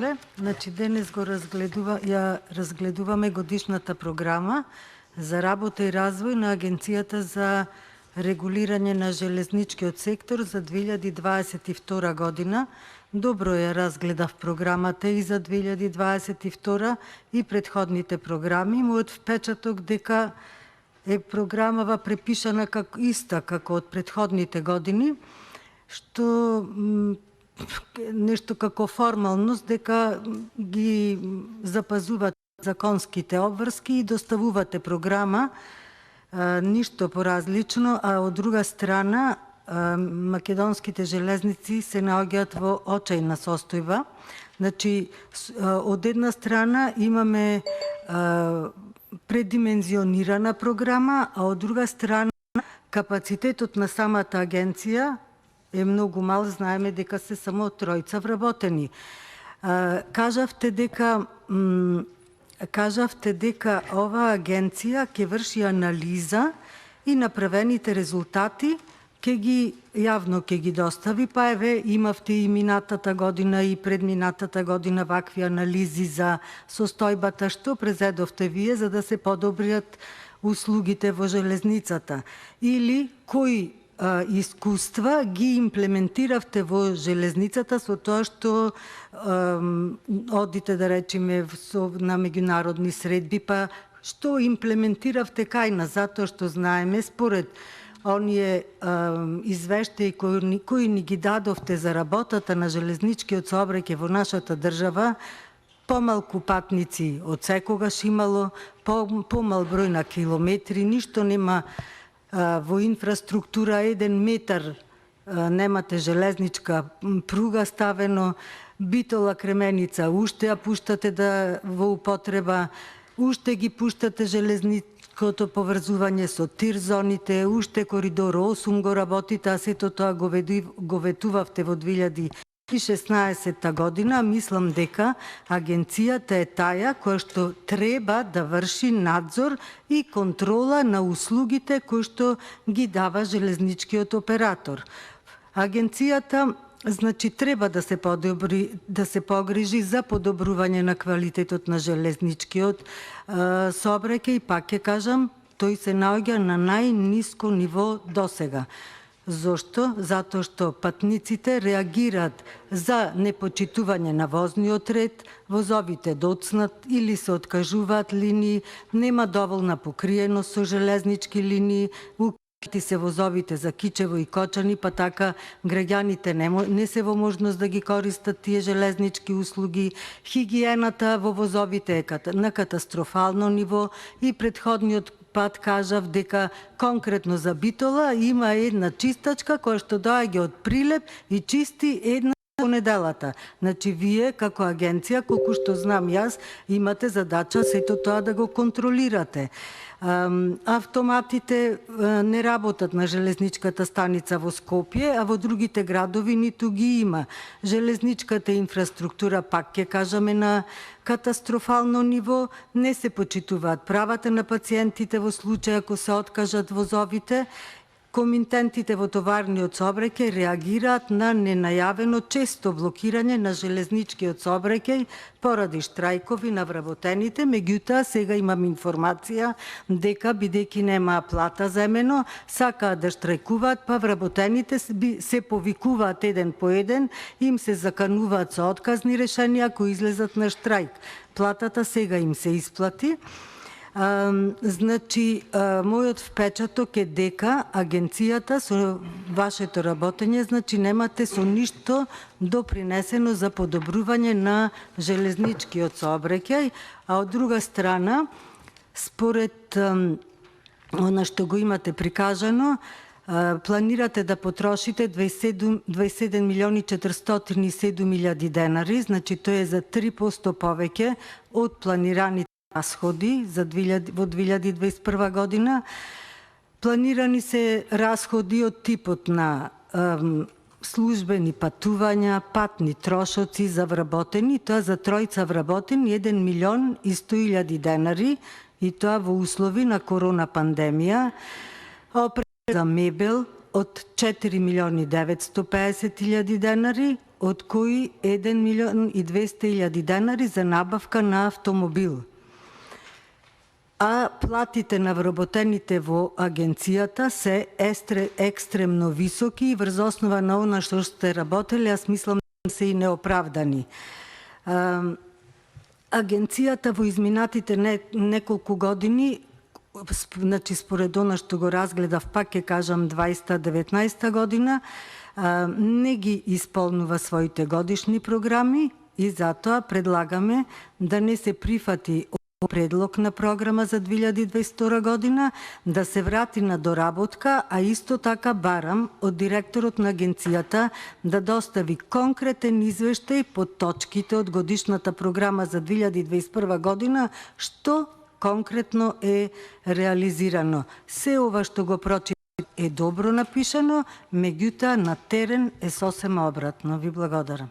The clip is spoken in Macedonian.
слушале. Значи денес разгледуваме годишната програма за работа и развој на Агенцијата за регулирање на железничкиот сектор за 2022 година. Добро ја разгледав програмата и за 2022 и предходните програми. Мојот впечаток дека е програмава препишана иста како од предходните години, што нешто како формалност дека ги запазуват законските обврски и доставувате програма, ништо поразлично, а од друга страна македонските железници се наоѓаат во очајна состојба. Значи, од една страна имаме предимензионирана програма, а од друга страна капацитетот на самата агенција е многу мал, знаеме дека се само тројца вработени. Кажавте дека оваа агенција ќе врши анализа и направените резултати јавно ќе ги достави, па еве имавте и минатата година и предминатата година вакви анализи за состојбата, што презедовте вие за да се подобрят услугите во железницата, или кои искуства ги имплементиравте во железницата со тоа што одите, да речеме, на меѓународни средби, па што имплементиравте кај нас, затоа што знаеме според оние извештаи кои ни ги дадовте за работата на железничкиот сообраќај во нашата држава, помалку патници од секогаш имало, помал број на километри, ништо нема во инфраструктура, 1 метар немате железничка пруга ставено, Битола Кременица уште ја пуштате во употреба, уште ги пуштате железничкото поврзување со тир зоните, уште коридор 8 го работите, а сето тоа го ветувавте во 2016 година. Мислам дека агенцијата е таја која што треба да врши надзор и контрола на услугите кои што ги дава железничкиот оператор. Агенцијата значи треба да се погрижи за подобрување на квалитетот на железничкиот сообраќај, пак ќе кажам, тој се наоѓа на најниско ниво досега. Зошто? Затоа што патниците реагираат за непочитување на возниот ред, возовите доцнат или се откажуваат линии, нема доволна покриеност со железнички линии, укрити се возовите за Кичево и Кочани, па така граѓаните не се во можност да ги користат тие железнички услуги. Хигиената во возовите е на катастрофално ниво и предходниот пат кажав дека конкретно за Битола има една чистачка која што доаѓа од Прилеп и чисти една понеделата. Значи, вие како агенција, колку што знам јас, имате задача сето тоа да го контролирате. Автоматите не работат на железничката станица во Скопје, а во другите градови ниту ги има. Железничката инфраструктура, пак ќе кажаме, на катастрофално ниво, не се почитуваат правата на пациентите во случај ако се откажат возовите. Комитентите во товарниот сообраќај реагираат на ненајавено често блокирање на железничкиот сообраќај поради штрајкови на вработените. Меѓутоа, сега имам информација дека, бидејќи нема плата земено, сакаат да штрајкуваат, па вработените се повикуваат еден по еден, им се закануваат со отказни решенија кои излезат на штрајк. Платата сега им се исплати. Значи, мојот впечаток е дека агенцијата со вашето работење, значи немате со ништо допринесено за подобрување на железничкиот сообраќај, а од друга страна, според она што го имате прикажано, планирате да потрошите 27 милиони 407 илјади денари, значи тоа е за 3% повеќе од планираните расходи во 2021 година. Планирани се расходи од типот на службени патувања, патни трошоци за вработени, тоа за тројца вработени 1 милион и 100 илјади денари, и тоа во услови на корона пандемија. Опрема за мебел од 4 милиони 950 илјади денари, од кои 1.200.000 денари за набавка на автомобил. А платите на вработените во агенцијата се екстремно високи и врз основа на она што сте работели, аз мислам да се и неоправдани. Агенцијата во изминатите неколку години, значи според она што го разгледав, пак ќе кажам 2019 година, не ги исполнува своите годишни програми и затоа предлагаме да не се прифати предлог на програма за 2022 година, да се врати на доработка, а исто така барам од директорот на агенцијата да достави конкретен извештај по точките од годишната програма за 2021 година, што конкретно е реализирано. Се ова што го прочитав е добро напишано, меѓутоа на терен е сосема обратно. Ви благодарам.